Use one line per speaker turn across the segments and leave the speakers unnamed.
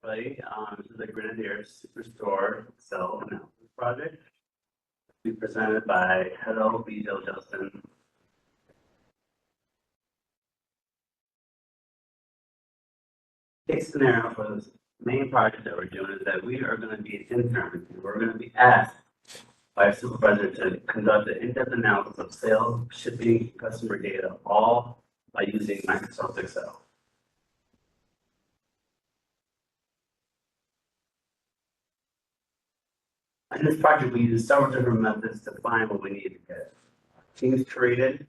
everybody. This is the Grenadier Superstore Excel Analysis Project. Be presented by Hello, Bijo, Justin. Case scenario for this main project that we're doing is that we are going to be an intern. We're going to be asked by a supervisor to conduct an in-depth analysis of sales, shipping, customer data, all by using Microsoft Excel. In this project, we use several different methods to find what we need to get. Teams created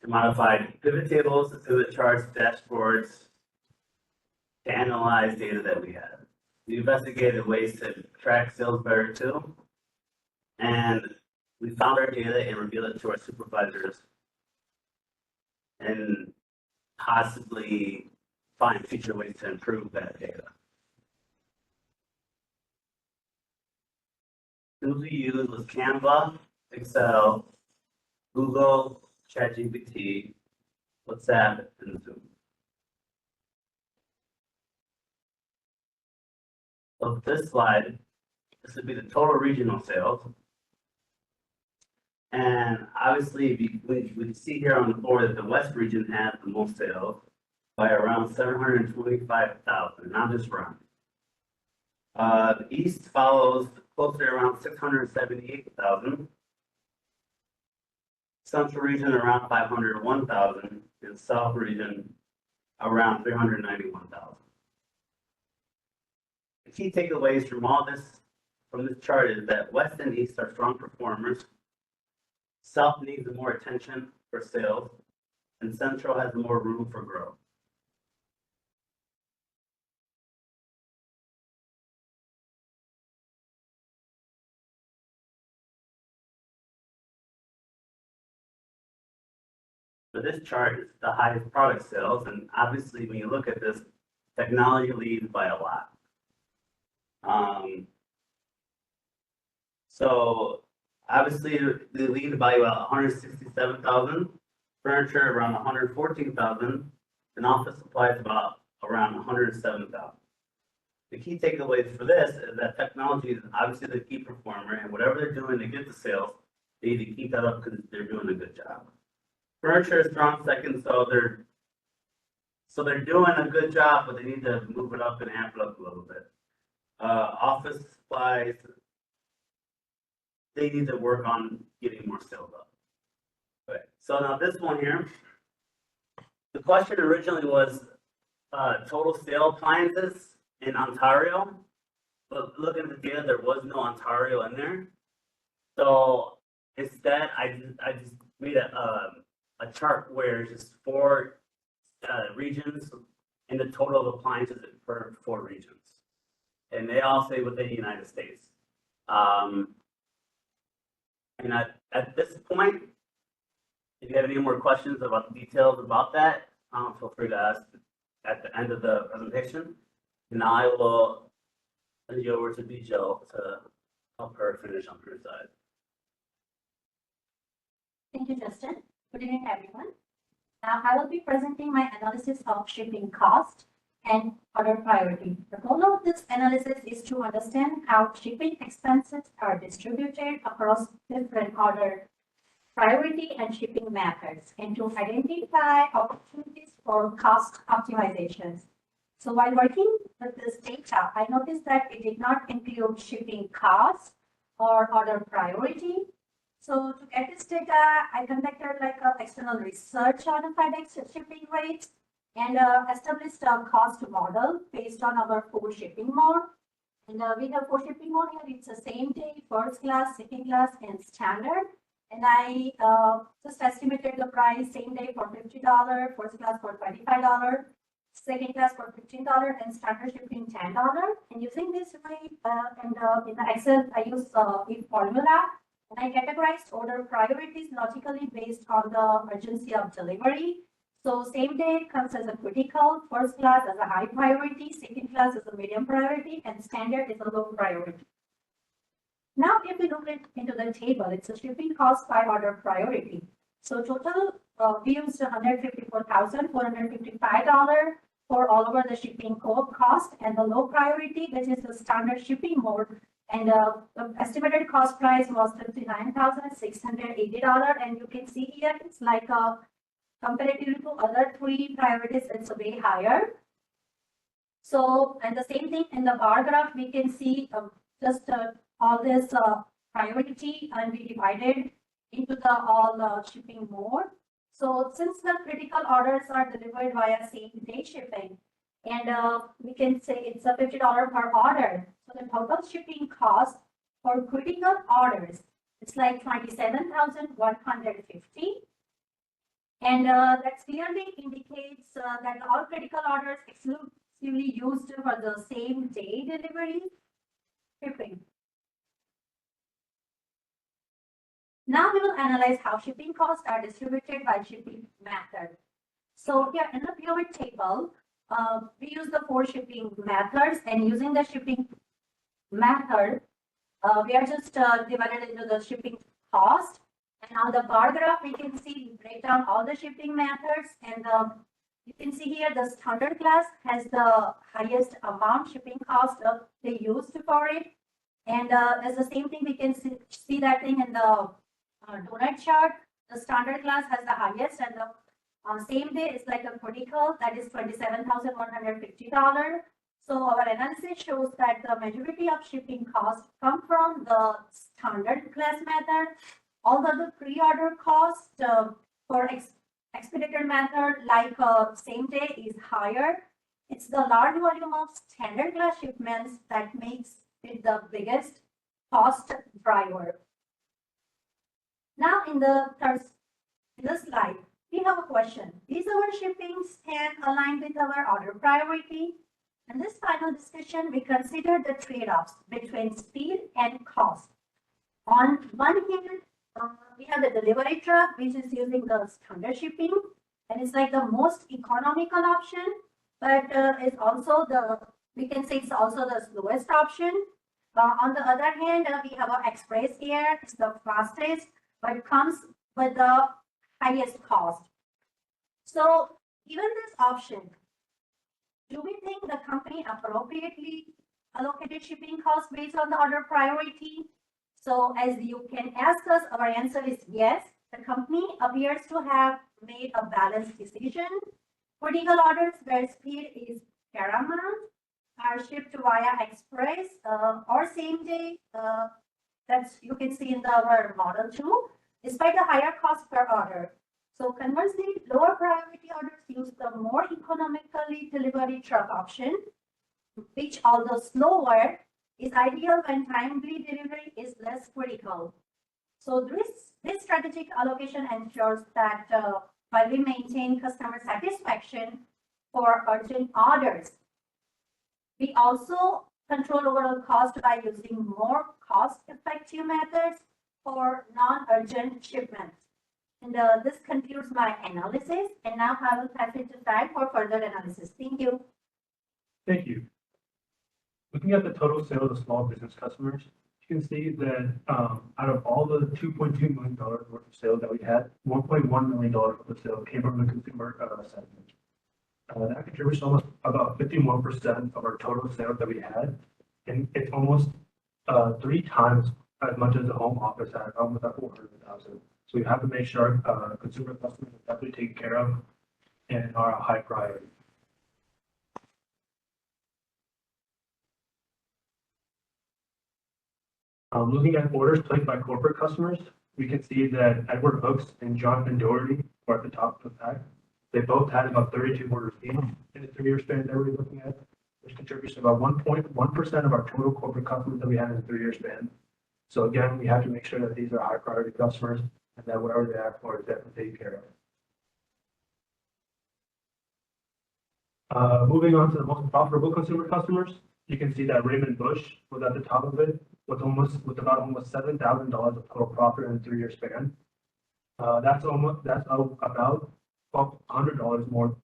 and modified pivot tables, pivot charts, dashboards to analyze data that we have. We investigated ways to track sales better too, and we found our data and revealed it to our supervisors and possibly find future ways to improve that data. Tools we used was Canva, Excel, Google, ChatGPT, WhatsApp, and Zoom. So this slide, this would be the total regional sales. And obviously, we see here on the board that the West region has the most sales by around 725,000, not just round. The East follows closer around 678,000. Central region around 501,000, and South region around 391,000. The key takeaways from this chart is that West and East are strong performers. South needs more attention for sales, and Central has more room for growth. So this chart is the highest product sales, and obviously when you look at this, technology leads by a lot. So obviously they lead by about 167,000, furniture around 114,000, and office supplies about around 107,000. The key takeaways for this is that technology is obviously the key performer, and whatever they're doing to get the sales, they need to keep that up because they're doing a good job. Furniture is strong second, so they're doing a good job, but they need to move it up and amp it up a little bit. Office supplies, they need to work on getting more sales up. Okay, so now this one here, the question originally was total sale appliances in Ontario, but looking at the data, there was no Ontario in there. So instead, I just made a chart where it's just 4 regions and the total of appliances for 4 regions. And they all say within the United States. And at this point, if you have any more questions about the details about that, feel free to ask at the end of the presentation. And now I will send you over to Bijo to help her finish on her side.
Thank you, Justin. Good evening, everyone. Now I will be presenting my analysis of shipping cost and order priority. The goal of this analysis is to understand how shipping expenses are distributed across different order priority and shipping methods, and to identify opportunities for cost optimizations. So while working with this data, I noticed that it did not include shipping cost or order priority. So to get this data, I conducted like an external research on FedEx shipping rates and established a cost model based on our 4 shipping mode. And we have 4 shipping mode here. It's the same day, first class, second class, and standard. And I just estimated the price same day for $50, first class for $25, second class for $15, and standard shipping $10. And using this way, in the Excel, I use the formula. And I categorized order priorities logically based on the urgency of delivery. So same day comes as a critical, first class as a high priority, second class as a medium priority, and standard is a low priority. Now, if we look into the table, it's a shipping cost by order priority. So total we used $154,455 for all over the shipping cost, and the low priority, which is the standard shipping mode. And the estimated cost price was $59,680. And you can see here, it's like comparatively to other three priorities, it's way higher. So, and the same thing in the bar graph, we can see just all this priority, and we divided into the all shipping mode. So since the critical orders are delivered via same day shipping, and we can say it's a $50 per order. So the total shipping cost for critical orders, it's like $27,150. And that clearly indicates that all critical orders exclusively used for the same day delivery shipping. Now we will analyze how shipping costs are distributed by shipping method. So here in the pivot table, we use the 4 shipping methods, and using the shipping method, we are just divided into the shipping cost. And on the bar graph, we can see we break down all the shipping methods, and you can see here the standard class has the highest amount shipping cost they used for it. And as the same thing, we can see that thing in the donut chart. The standard class has the highest, and the same day is like a critical, that is $27,150. So our analysis shows that the majority of shipping costs come from the standard class method. Although the pre-order cost for expedited method like same day is higher, it's the large volume of standard class shipments that makes it the biggest cost driver. Now in the slide, we have a question. Is our shipping span aligned with our order priority? In this final discussion, we consider the trade-offs between speed and cost. On one hand, we have the delivery truck, which is using the standard shipping, and it's like the most economical option, but it's also we can say it's also the slowest option. On the other hand, we have our express air, it's the fastest, but it comes with the highest cost. So given this option, do we think the company appropriately allocated shipping costs based on the order priority? So as you can ask us, our answer is yes. The company appears to have made a balanced decision. Critical orders where speed is paramount are shipped via express or same day. That's you can see in our model too, despite a higher cost per order. So conversely, lower priority orders use the more economically delivery truck option, which although slower, is ideal when timely delivery is less critical. So this strategic allocation ensures that while we maintain customer satisfaction for urgent orders, we also control overall cost by using more cost-effective methods for non-urgent shipments. And this concludes my analysis. And now I will pass it to Tad for further analysis. Thank you.
Thank you. Looking at the total sales of small business customers, you can see that out of all the $2.2 million worth of sales that we had, $1.1 million of the sales came from the consumer segment. That contributes almost about 51% of our total sales that we had, and it's almost 3 times as much as the home office had, almost at 400,000. So we have to make sure consumer customers are definitely taken care of and are a high priority. Looking at orders placed by corporate customers, we can see that Edward Hooks and Jonathan Doherty are at the top of the pack. They both had about 32 orders each in the 3-year span that we're looking at, which contributes to about 1.1% of our total corporate customers that we had in the 3-year span. So again, we have to make sure that these are high priority customers and that whatever they ask for is definitely taken care of. Moving on to the most profitable consumer customers, you can see that Raymond Bush was at the top of it with about almost $7,000 of total profit in a 3-year span. That's about $1,200 more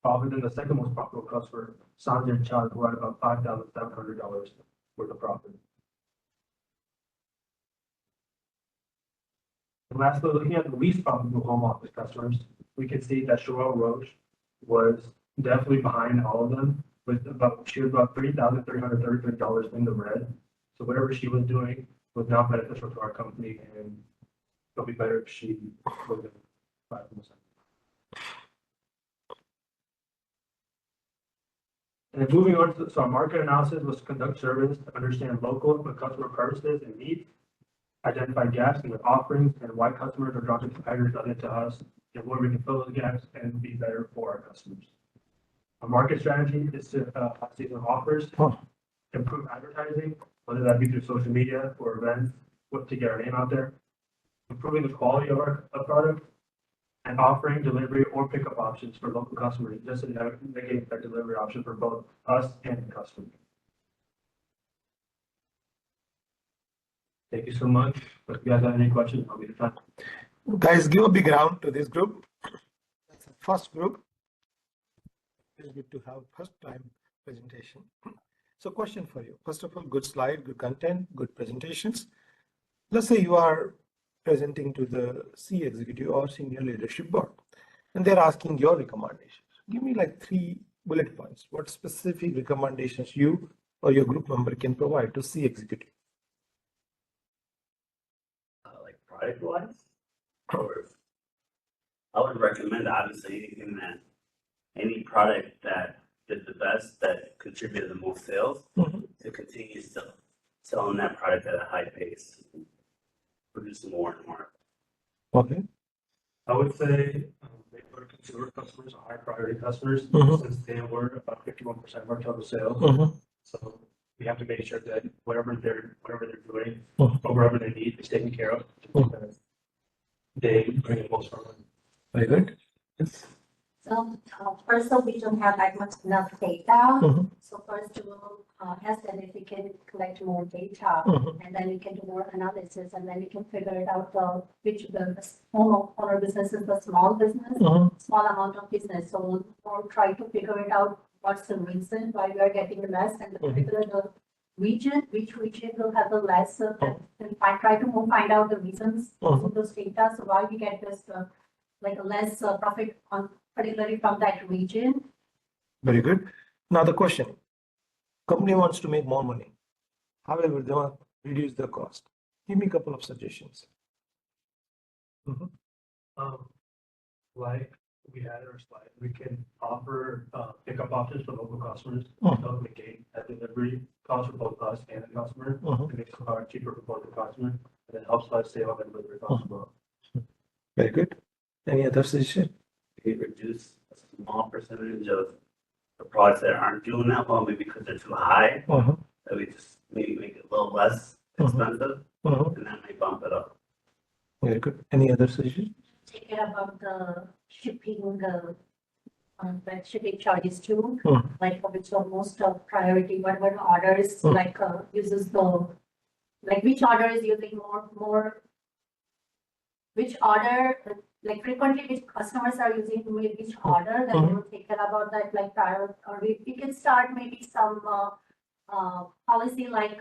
profit than the second most profitable customer, Sanjay Chad, who had about $5,700 worth of profit. And lastly, looking at the least profitable home office customers, we can see that Sherelle Roche was definitely behind all of them she was about $3,333 in the red. So whatever she was doing was not beneficial to our company, and it'll be better if she was in 5%. And then moving on to, so our market analysis was to conduct surveys to understand local and customer preferences and needs, identify gaps in their offerings and why customers are drawn to competitors other to us, and where we can fill those gaps and be better for our customers. Our market strategy is to have seasonal offers, improve advertising, whether that be through social media or events, to get our name out there, improving the quality of our product, and offering delivery or pickup options for local customers, just to make that delivery option for both us and the customer. Thank you so much. If you guys have any questions, I'll be the time.
Guys, give a big round to this group. That's the first group. It's good to have first time presentation. So question for you. First of all, good slide, good content, good presentations. Let's say you are presenting to the C executive or senior leadership board, and they're asking your recommendations. Give me like 3 bullet points. What specific recommendations you or your group member can provide to C executive?
Like product wise, or I would recommend obviously any product that did the best, that contributed the most sales, to continue selling that product at a high pace, producing more and more.
Okay. I would say they put consumer customers are high priority customers, since they were about 51% of our total sales. So we have to make sure that whatever they're doing, or whatever they need is taken care of. They bring the most from them.
Very good. Yes.
So first of all, we don't have that much enough data. So first we will ask them if we can collect more data, and then we can do more analysis, and then we can figure it out which the owner business is the small business, small amount of business. So we'll try to figure it out what's the reason why we are getting less, and the particular region, which region will have the less, and try to find out the reasons of those data. So why we get this like a less profit on particularly from that region.
Very good. Now the question, company wants to make more money. However, they want to reduce the cost. Give me a couple of suggestions.
Like we had in our slide, we can offer pickup options for local customers to help negate that delivery cost for both us and the customer. It makes the product cheaper for both the customer, and it helps us save on the delivery cost as well.
Very good. Any other suggestion?
We reduce a small percentage of the products that aren't doing that well, maybe because they're too high. That we just maybe make it a little less expensive, and that may bump it up.
Very good. Any other suggestion?
Take care about the shipping, the shipping charges too, like for which are most of priority, whatever orders like uses the, like which order is using more, which order, like frequently which customers are using which order, then we will take care about that, like prior, or we can start maybe some policy like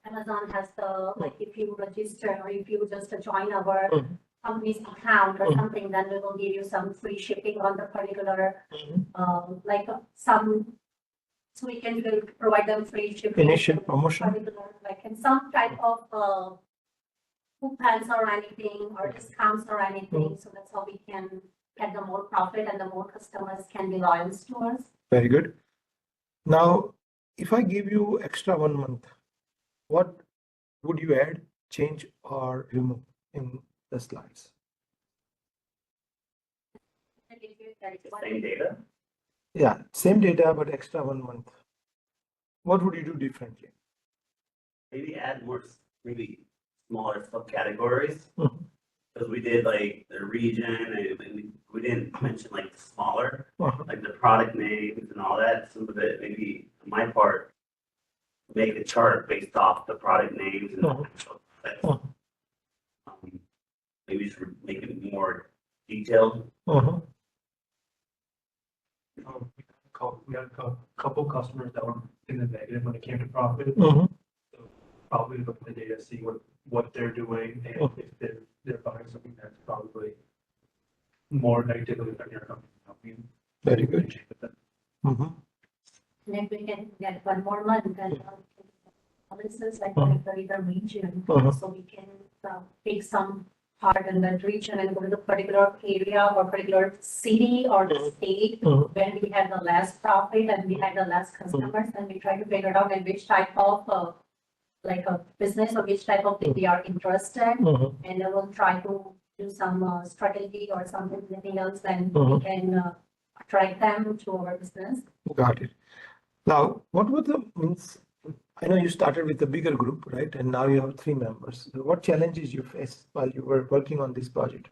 Amazon has the, like if you register or if you just join our company's account or something, then we will give you some free shipping on the particular, like some, so we can provide them free shipping.
Initial promotion.
Particular, like in some type of coupons or anything, or discounts or anything, so that's how we can get the more profit and the more customers can be loyal to us.
Very good. Now, if I give you extra 1 month, what would you add, change, or remove in the slides?
Same data?
Yeah, same data, but extra 1 month. What would you do differently?
Maybe add more, maybe smaller subcategories. Because we did like the region, and we didn't mention like the smaller, like the product names and all that. Some of it, maybe on my part, make a chart based off the product names and maybe just make it more detailed.
We had a couple customers that were in the negative when it came to profit. So probably look at the data, see what they're doing, and if they're buying something that's probably more negatively affecting our company.
Very good. Mhm.
And if we can get one more month, then analysis like
Mhm.
the region,
Mhm.
so we can take some part in that region and go to the particular area or particular city or
Mhm.
state
Mhm.
where we had the less profit and we had the less customers, and we try to figure out in which type of like a business or which type of thing we are interested,
Mhm.
and then we'll try to do some strategy or something, anything else, then we
Mhm.
can attract them to our business.
Got it. Now, what were the means? I know you started with a bigger group, right? And now you have 3 members. So what challenges you faced while you were working on this project?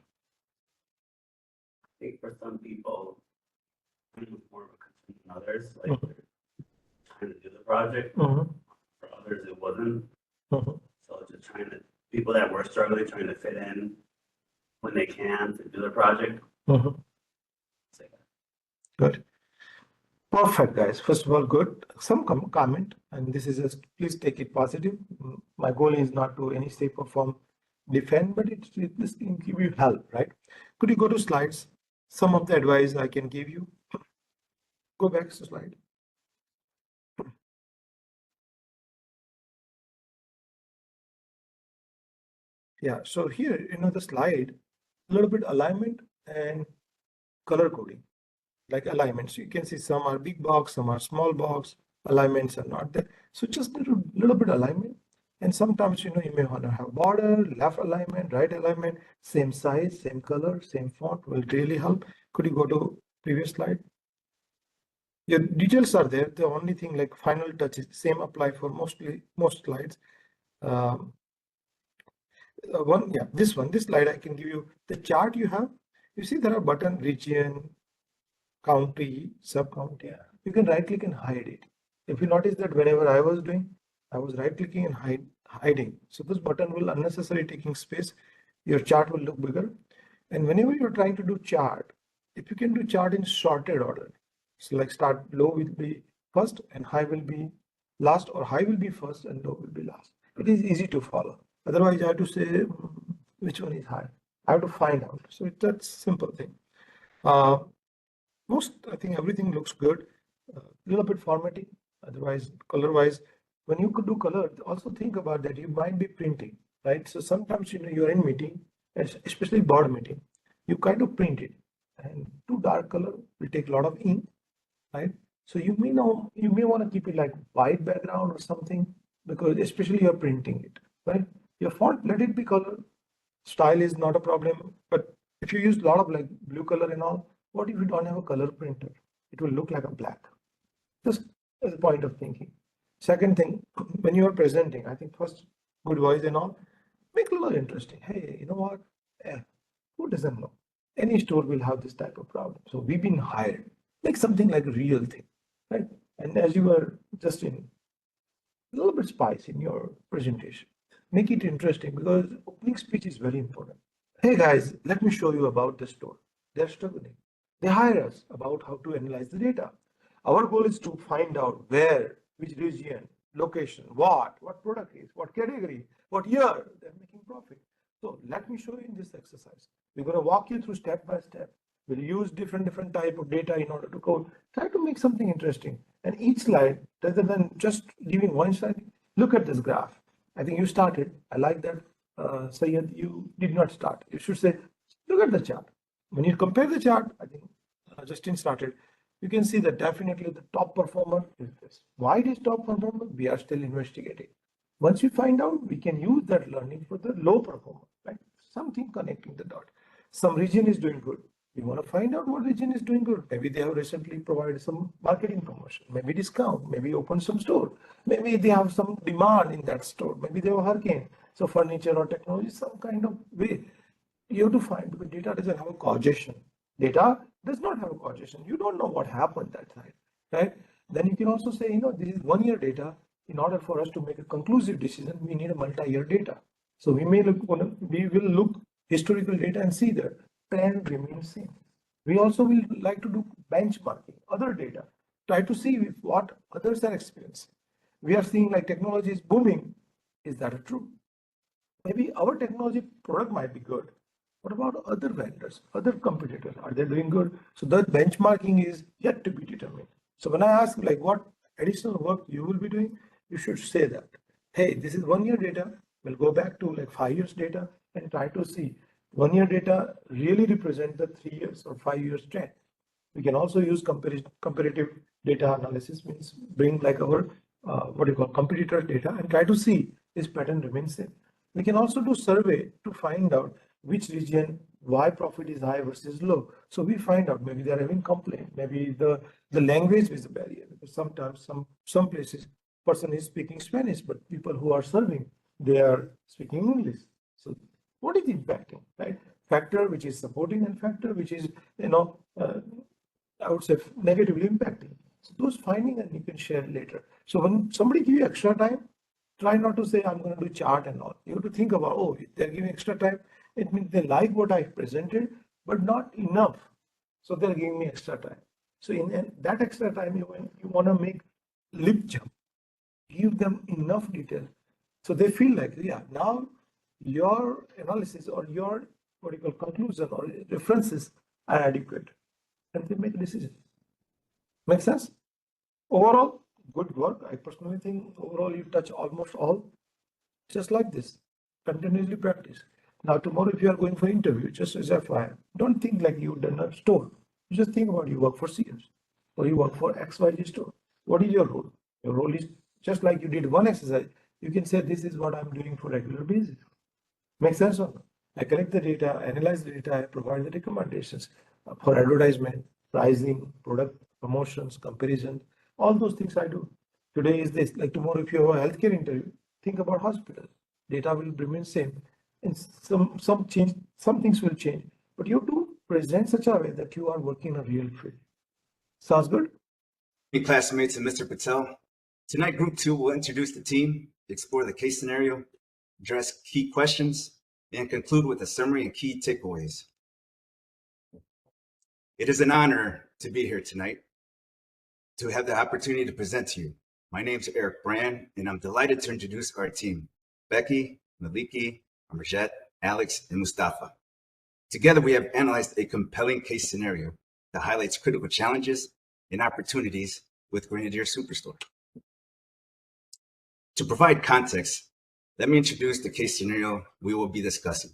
I think for some people, it was more of a concern than others, like they're trying to do the project.
Mhm.
For others, it wasn't.
Mhm.
So just people that were struggling, trying to fit in when they can to do the project.
Mhm.
Say that.
Good. Perfect, guys. First of all, good. Some comment, and this is just please take it positive. My goal is not to any shape or form defend, but this can give you help, right? Could you go to slides? Some of the advice I can give you. Go back to slide. Yeah, so here, the slide, a little bit alignment and color coding, like alignments. You can see some are big box, some are small box, alignments are not there. So just a little bit alignment. And sometimes, you may want to have border, left alignment, right alignment, same size, same color, same font will really help. Could you go to previous slide? Your details are there. The only thing like final touch is same apply for most slides. Um, this slide I can give you the chart you have. You see there are button region, county, sub county. You can right click and hide it. If you notice that whenever I was doing, I was right clicking and hiding. So this button will unnecessarily taking space. Your chart will look bigger. And whenever you're trying to do chart, if you can do chart in sorted order, so like start low will be first and high will be last, or high will be first and low will be last. It is easy to follow. Otherwise, I have to say which one is high. I have to find out. So it's that simple thing. Uh, I think everything looks good. A little bit formatting, otherwise color wise. When you could do color, also think about that you might be printing, right? So sometimes you're in meeting, especially board meeting, you kind of print it, and too dark color will take a lot of ink, right? So you may want to keep it like white background or something, because especially you're printing it, right? Your font, let it be color. Style is not a problem, but if you use a lot of like blue color and all, what if you don't have a color printer? It will look like a black. Just as a point of thinking. Second thing, when you are presenting, I think first good voice and all, make it a little interesting. Hey, you know what? Who doesn't know? Any store will have this type of problem. So we've been hired. Make something like a real thing, right? And as you were just in a little bit spice in your presentation. Make it interesting, because opening speech is very important. Hey guys, let me show you about the store. They're struggling. They hire us about how to analyze the data. Our goal is to find out where, which region, location, what product is, what category, what year they're making profit. So let me show you in this exercise. We're going to walk you through step by step. We'll use different type of data in order to code. Try to make something interesting. And each slide, rather than just giving one slide, look at this graph. I think you started. I like that. Sayed, you did not start. You should say, look at the chart. When you compare the chart, I think Justin started. You can see that definitely the top performer is this. Why it is top performer? We are still investigating. Once we find out, we can use that learning for the low performer, right? Something connecting the dot. Some region is doing good. We want to find out what region is doing good. Maybe they have recently provided some marketing promotion, maybe discount, maybe open some store. Maybe they have some demand in that store. Maybe they have a hurricane. So furniture or technology, some kind of way. You have to find, because data doesn't have a causation. Data does not have a causation. You don't know what happened that time, right? Then you can also say, this is 1 year data. In order for us to make a conclusive decision, we need a multi-year data. So we will look historical data and see that trend remains same. We also will like to do benchmarking, other data, try to see what others are experiencing. We are seeing like technology is booming. Is that true? Maybe our technology product might be good. What about other vendors, other competitors? Are they doing good? So that benchmarking is yet to be determined. So when I ask like what additional work you will be doing, you should say that, hey, this is 1 year data. We'll go back to like 5 years data and try to see 1 year data really represent the 3 years or 5 years trend. We can also use comparative data analysis, means bring like our what you call competitor data and try to see this pattern remains same. We can also do survey to find out which region why profit is high versus low. So we find out maybe they're having complaint, maybe the language is a barrier, because sometimes some places person is speaking Spanish, but people who are serving, they are speaking English. So what is impacting, right? Factor which is supporting and factor which is, I would say negatively impacting. So those findings and you can share later. So when somebody give you extra time, try not to say I'm going to do chart and all. You have to think about, oh, if they're giving extra time, it means they like what I presented, but not enough. So they're giving me extra time. So in that extra time, you want to make lip jump, give them enough detail. So they feel like, yeah, now your analysis or your what you call conclusion or references are adequate. And they make a decision. Make sense? Overall, good work. I personally think overall you touch almost all. Just like this, continuously practice. Now tomorrow if you are going for interview, just as FYI, don't think like you've done a store. You just think about you work for Sears or you work for XYZ store. What is your role? Your role is just like you did one exercise. You can say this is what I'm doing for regular basis. Make sense or not? I collect the data, analyze the data, I provide the recommendations for advertisement, pricing, product promotions, comparison, all those things I do. Today is this, like tomorrow if you have a healthcare interview, think about hospital. Data will remain same. And some change, some things will change. But you have to present such a way that you are working in a real field. Sounds good?
Hey, classmates and Mr. Patel. Tonight, Group 2 will introduce the team, explore the case scenario, address key questions, and conclude with a summary and key takeaways. It is an honor to be here tonight, to have the opportunity to present to you. My name is Eric Brand, and I'm delighted to introduce our team, Becky, Maliki, Amarjet, Alex, and Mustafa. Together, we have analyzed a compelling case scenario that highlights critical challenges and opportunities with Grenadier Superstore. To provide context, let me introduce the case scenario we will be discussing.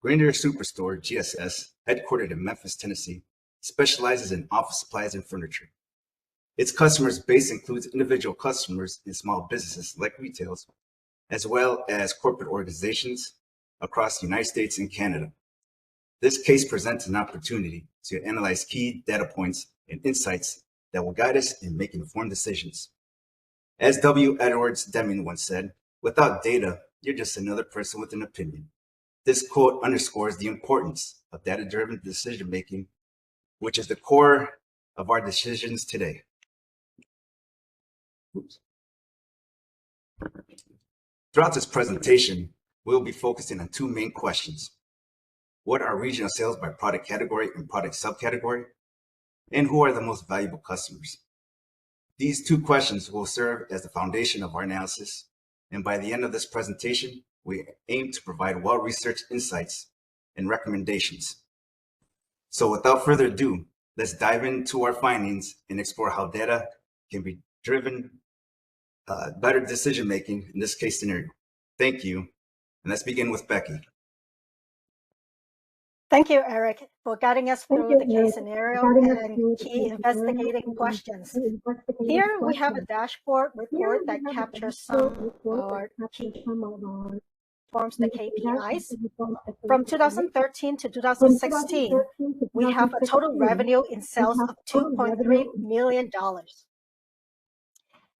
Grenadier Superstore, GSS, headquartered in Memphis, Tennessee, specializes in office supplies and furniture. Its customer base includes individual customers and small businesses like retails, as well as corporate organizations across the United States and Canada. This case presents an opportunity to analyze key data points and insights that will guide us in making informed decisions. As W. Edwards Deming once said, without data, you're just another person with an opinion. This quote underscores the importance of data-driven decision-making, which is the core of our decisions today. Oops. Throughout this presentation, we'll be focusing on two main questions. What are regional sales by product category and product subcategory? And who are the most valuable customers? These two questions will serve as the foundation of our analysis. And by the end of this presentation, we aim to provide well-researched insights and recommendations. So without further ado, let's dive into our findings and explore how data can be driven better decision-making in this case scenario. Thank you. And let's begin with Becky.
Thank you, Eric, for guiding us through the case scenario and key investigating questions. Here we have a dashboard report that captures some or key forms the KPIs. From 2013 to 2016, we have a total revenue in sales of $2.3 million.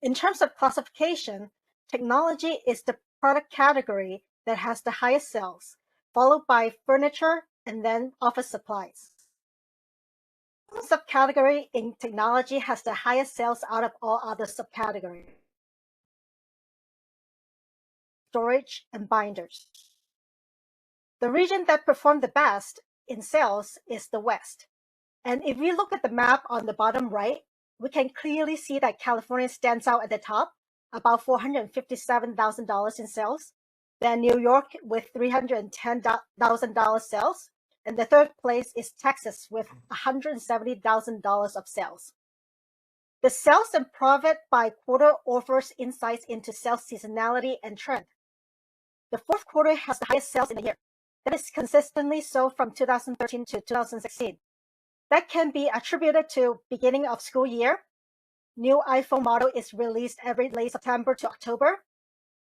In terms of classification, technology is the product category that has the highest sales, followed by furniture and then office supplies. The subcategory in technology has the highest sales out of all other subcategories. Storage and binders. The region that performed the best in sales is the West. And if we look at the map on the bottom right, we can clearly see that California stands out at the top, about $457,000 in sales. Then New York with $310,000 sales. And the third place is Texas with $170,000 of sales. The sales and profit by quarter offers insights into sales seasonality and trend. The fourth quarter has the highest sales in the year. That is consistently so from 2013 to 2016. That can be attributed to beginning of school year. New iPhone model is released every late September to October.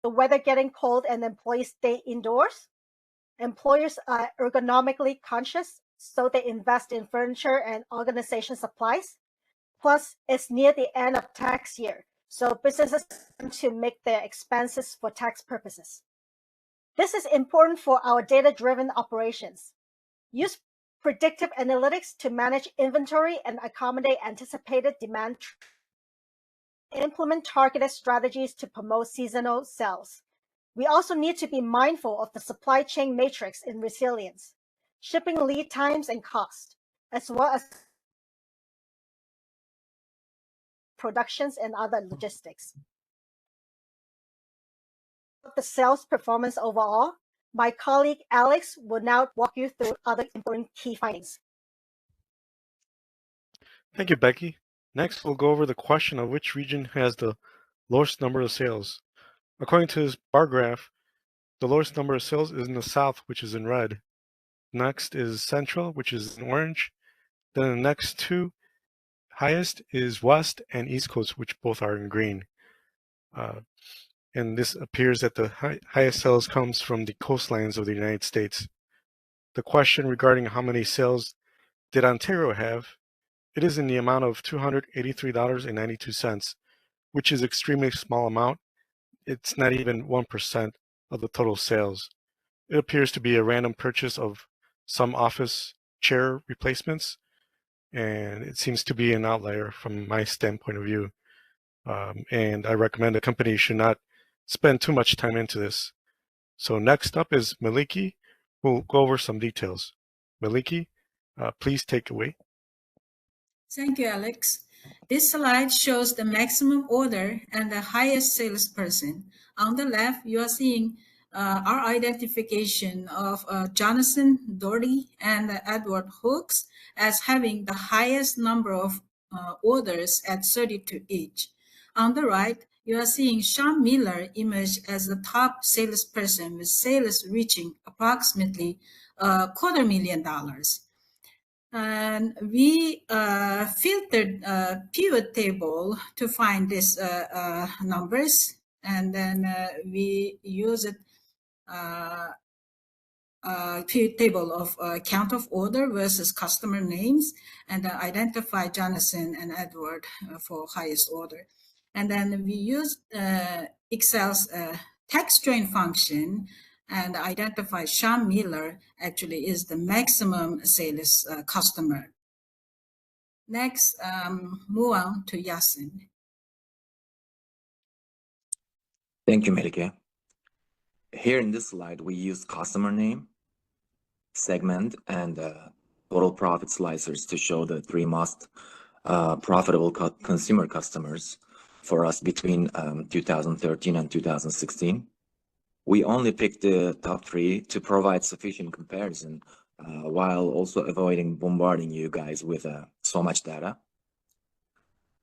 The weather getting cold and employees stay indoors. Employers are ergonomically conscious, so they invest in furniture and organization supplies. Plus, it's near the end of tax year, so businesses tend to make their expenses for tax purposes. This is important for our data-driven operations. Use predictive analytics to manage inventory and accommodate anticipated demand. Implement targeted strategies to promote seasonal sales. We also need to be mindful of the supply chain matrix in resilience, shipping lead times and cost, as well as productions and other logistics. The sales performance overall, my colleague Alex will now walk you through other important key findings.
Thank you, Becky. Next, we'll go over the question of which region has the lowest number of sales. According to this bar graph, the lowest number of sales is in the South, which is in red. Next is Central, which is in orange. Then the next two highest is West and East Coast, which both are in green. And this appears that the highest sales comes from the coastlines of the United States. The question regarding how many sales did Ontario have, it is in the amount of $283.92, which is extremely small amount. It's not even 1% of the total sales. It appears to be a random purchase of some office chair replacements, and it seems to be an outlier from my standpoint of view. And I recommend a company should not spend too much time into this. So next up is Maliki, who will go over some details. Maliki, please take away.
Thank you, Alex. This slide shows the maximum order and the highest salesperson. On the left, you are seeing our identification of Jonathan Doherty and Edward Hooks as having the highest number of orders at 32 each. On the right, you are seeing Sean Miller emerge as the top salesperson with sales reaching approximately $250,000. And we filtered a pivot table to find these numbers, and then we used a pivot table of count of order versus customer names, and identify Jonathan and Edward for highest order. And then we used Excel's text join function and identify Sean Miller actually is the maximum sales customer. Next, move on to Yasin.
Thank you, Melike. Here in this slide, we use customer name, segment, and total profit slicers to show the three most profitable consumer customers for us between 2013 and 2016. We only picked the top three to provide sufficient comparison while also avoiding bombarding you guys with so much data.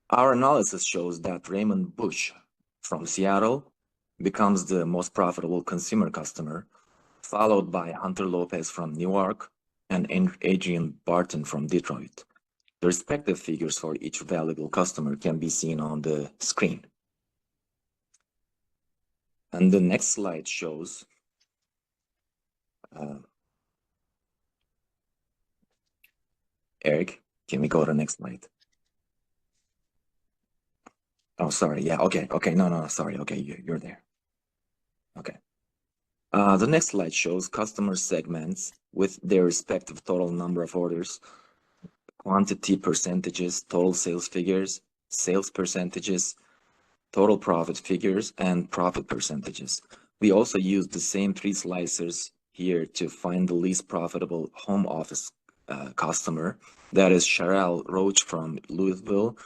Our analysis shows that Raymond Bush from Seattle becomes the most profitable consumer customer, followed by Hunter Lopez from Newark and Adrian Barton from Detroit. The respective figures for each valuable customer can be seen on the screen. And the next slide shows Eric, can we go to the next slide? Oh, sorry. Yeah, okay. No, sorry. Okay, you're there. Okay. The next slide shows customer segments with their respective total number of orders, quantity percentages, total sales figures, sales percentages, total profit figures, and profit percentages. We also use the same three slicers here to find the least profitable home office customer. That is Sherelle Roach from Louisville,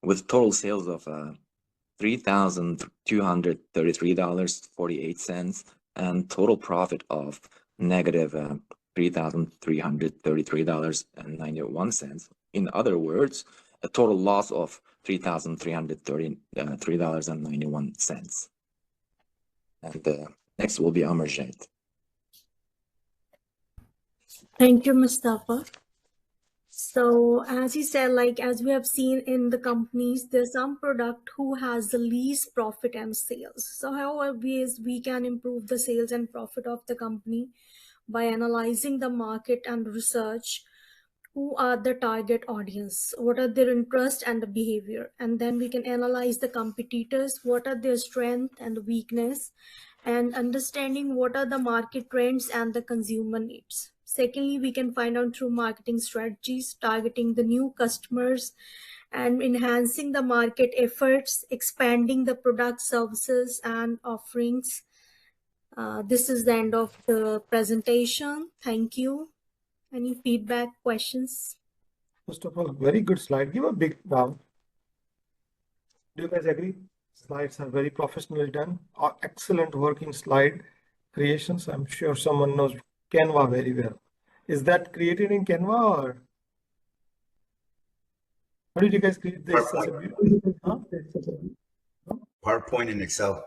with total sales of $3,233.48 and total profit of negative $3,333.91. In other words, a total loss of $3,333.91. And next will be Amarjit.
Thank you, Mustafa. So as you said, like as we have seen in the companies, there's some product who has the least profit and sales. So how are ways we can improve the sales and profit of the company by analyzing the market and research who are the target audience, what are their interests and the behavior, and then we can analyze the competitors, what are their strength and weakness, and understanding what are the market trends and the consumer needs. Secondly, we can find out through marketing strategies, targeting the new customers and enhancing the market efforts, expanding the product services and offerings. This is the end of the presentation. Thank you. Any feedback, questions?
First of all, very good slide. Give a big round. Do you guys agree? Slides are very professionally done. Excellent working slide creations. I'm sure someone knows Canva very well. Is that created in Canva or how did you guys create this?
PowerPoint and Excel.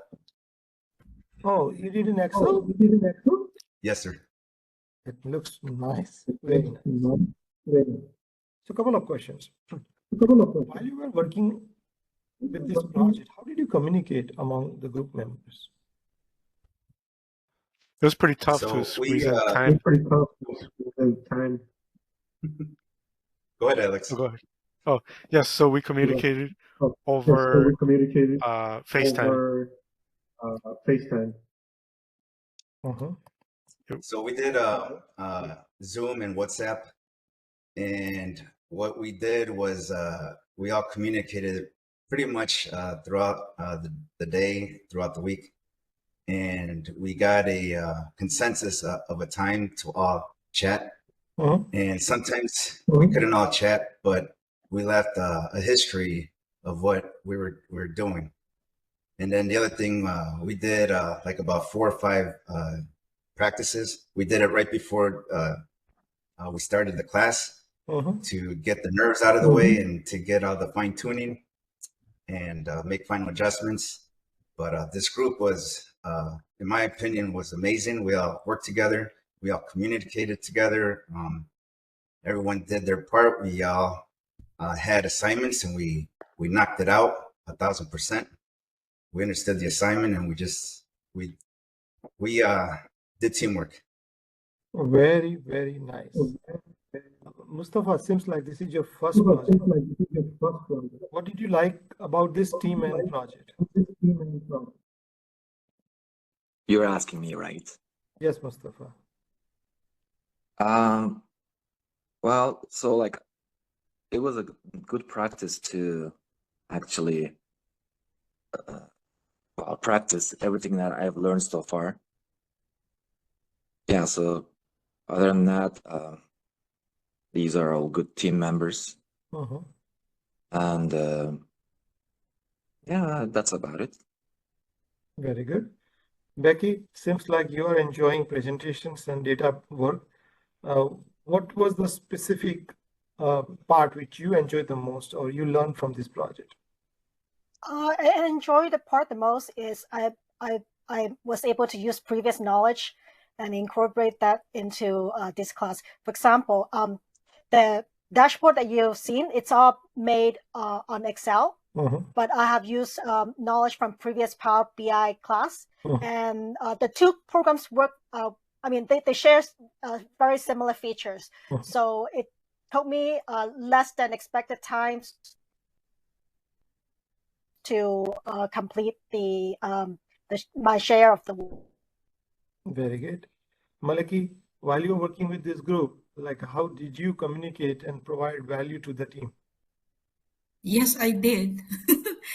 Oh, you did in Excel?
Yes, sir.
It looks nice. Very nice. So a couple of questions. While you were working with this project, how did you communicate among the group members?
It was pretty tough
So
to squeeze in
we,
time.
Go ahead, Alex.
Oh, go ahead. Oh, yes. So we communicated over FaceTime.
So we did Zoom and WhatsApp, and what we did was we all communicated pretty much throughout the day, throughout the week, and we got a consensus of a time to all chat. And sometimes we couldn't all chat, but we left a history of what we were doing. And then the other thing we did like about 4 or 5 practices. We did it right before we started the class to get the nerves out of the way and to get all the fine tuning and make final adjustments. But this group was, in my opinion, was amazing. We all worked together. We all communicated together. Everyone did their part. We all had assignments and we knocked it out 1,000%. We understood the assignment and we did teamwork.
Very, very nice. Mustafa, seems like this is your first project. What did you like about this team and project?
You're asking me, right?
Yes, Mustafa.
Well, so like it was a good practice to actually practice everything that I've learned so far. Yeah, so other than that, these are all good team members. And yeah, that's about it.
Very good. Becky, seems like you are enjoying presentations and data work. What was the specific part which you enjoyed the most or you learned from this project?
I enjoy the part the most is I was able to use previous knowledge and incorporate that into this class. For example, the dashboard that you've seen, it's all made on Excel, but I have used knowledge from previous Power BI class, and the two programs work. I mean, they share very similar features, so it took me less than expected time to complete my share of the work.
Very good. Malaki, while you're working with this group, like how did you communicate and provide value to the team?
Yes, I did.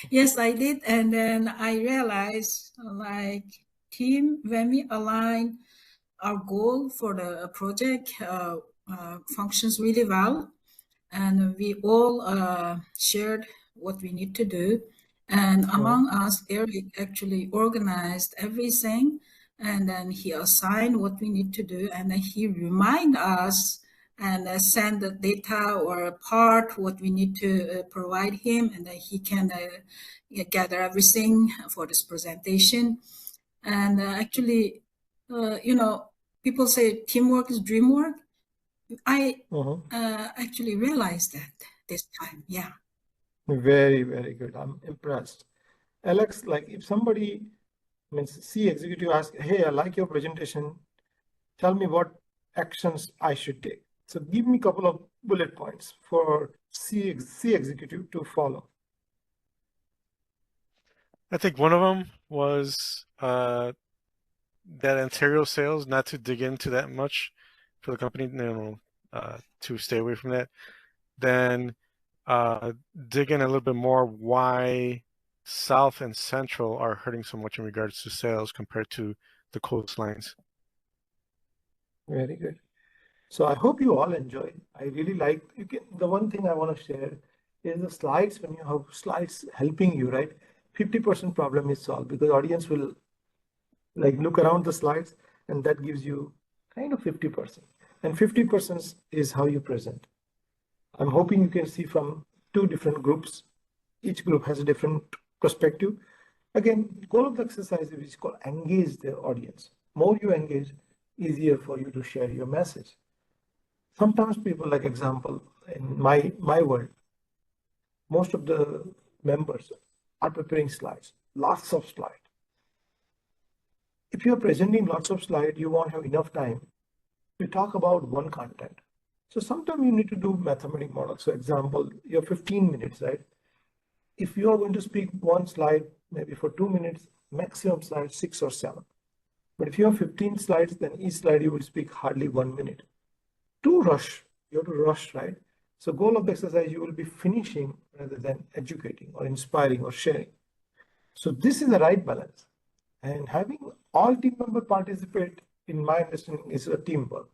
Yes, I did. And then I realized like team, when we align our goal for the project functions really well. And we all shared what we need to do. And among us, Eric actually organized everything. And then he assigned what we need to do. And then he reminded us and send the data or a part, what we need to provide him, and then he can gather everything for this presentation. And actually, people say teamwork is dream work. I actually realized that this time, yeah.
Very, very good. I'm impressed. Alex, like if somebody, C executive asks, hey, I like your presentation, tell me what actions I should take. So give me a couple of bullet points for C executive to follow.
I think one of them was that Ontario sales, not to dig into that much for the company, to stay away from that. Then dig in a little bit more why South and Central are hurting so much in regards to sales compared to the coastlines.
Very good. So I hope you all enjoyed. I really like, the one thing I want to share is the slides. When you have slides helping you, right? 50% problem is solved because audience will like look around the slides and that gives you kind of 50%. And 50% is how you present. I'm hoping you can see from two different groups. Each group has a different perspective. Again, goal of the exercise is called engage the audience. More you engage, easier for you to share your message. Sometimes people, like example, in my world, most of the members are preparing slides, lots of slides. If you're presenting lots of slides, you won't have enough time to talk about one content. So sometimes you need to do mathematical model. So example, you have 15 minutes, right? If you are going to speak one slide, maybe for 2 minutes, maximum slides 6 or 7. But if you have 15 slides, then each slide you will speak hardly 1 minute. To rush, you have to rush, right? So goal of the exercise, you will be finishing rather than educating or inspiring or sharing. So this is the right balance. And having all team members participate, in my understanding, is a teamwork.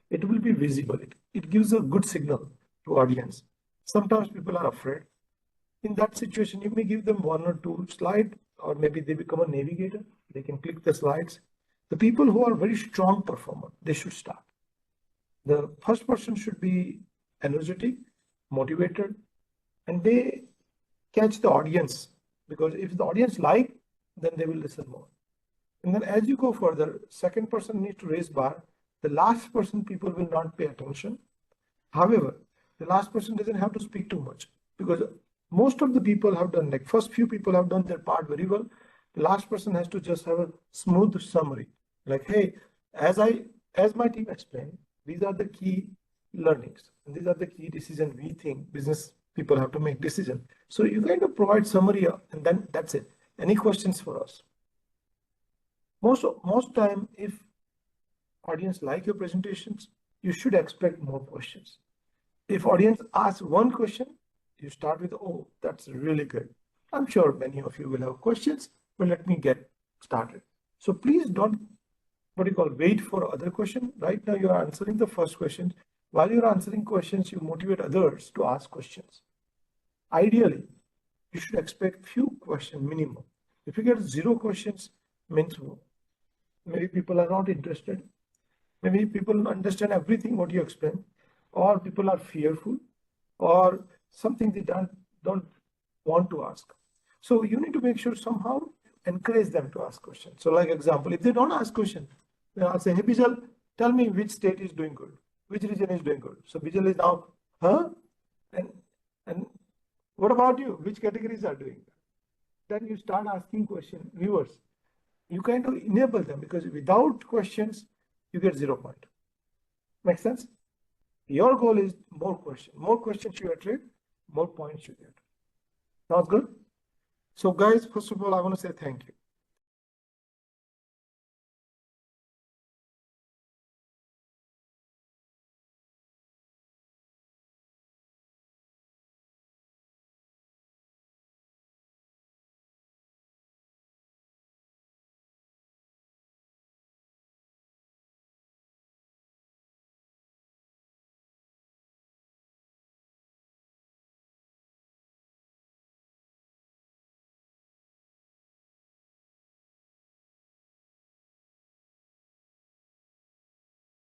It will be visible. It gives a good signal to audience. Sometimes people are afraid. In that situation, you may give them 1 or 2 slides, or maybe they become a navigator. They can click the slides. The people who are very strong performers, they should start. The first person should be energetic, motivated, and they catch the audience, because if the audience like, then they will listen more. And then as you go further, second person needs to raise bar. The last person, people will not pay attention. However, the last person doesn't have to speak too much, because most of the people have done, like first few people have done their part very well. The last person has to just have a smooth summary. Like, hey, as my team explained, these are the key learnings, and these are the key decisions we think business people have to make decisions. So you kind of provide summary, and then that's it. Any questions for us? Most time, if audience like your presentations, you should expect more questions. If audience asks one question, you start with, oh, that's really good. I'm sure many of you will have questions, but let me get started. So please don't, wait for other questions. Right now you are answering the first question. While you're answering questions, you motivate others to ask questions. Ideally, you should expect few questions minimum. If you get 0 questions, means maybe people are not interested. Maybe people understand everything what you explain, or people are fearful, or something they don't want to ask. So you need to make sure somehow encourage them to ask questions. So like example, if they don't ask questions, then I'll say, hey, Bijal, tell me which state is doing good, which region is doing good. So Bijal is now, huh? And what about you? Which categories are doing good? Then you start asking questions, viewers. You kind of enable them, because without questions, you get 0 point. Make sense? Your goal is more questions. More questions you attract, more points you get. Sounds good? So guys, first of all, I want to say thank you.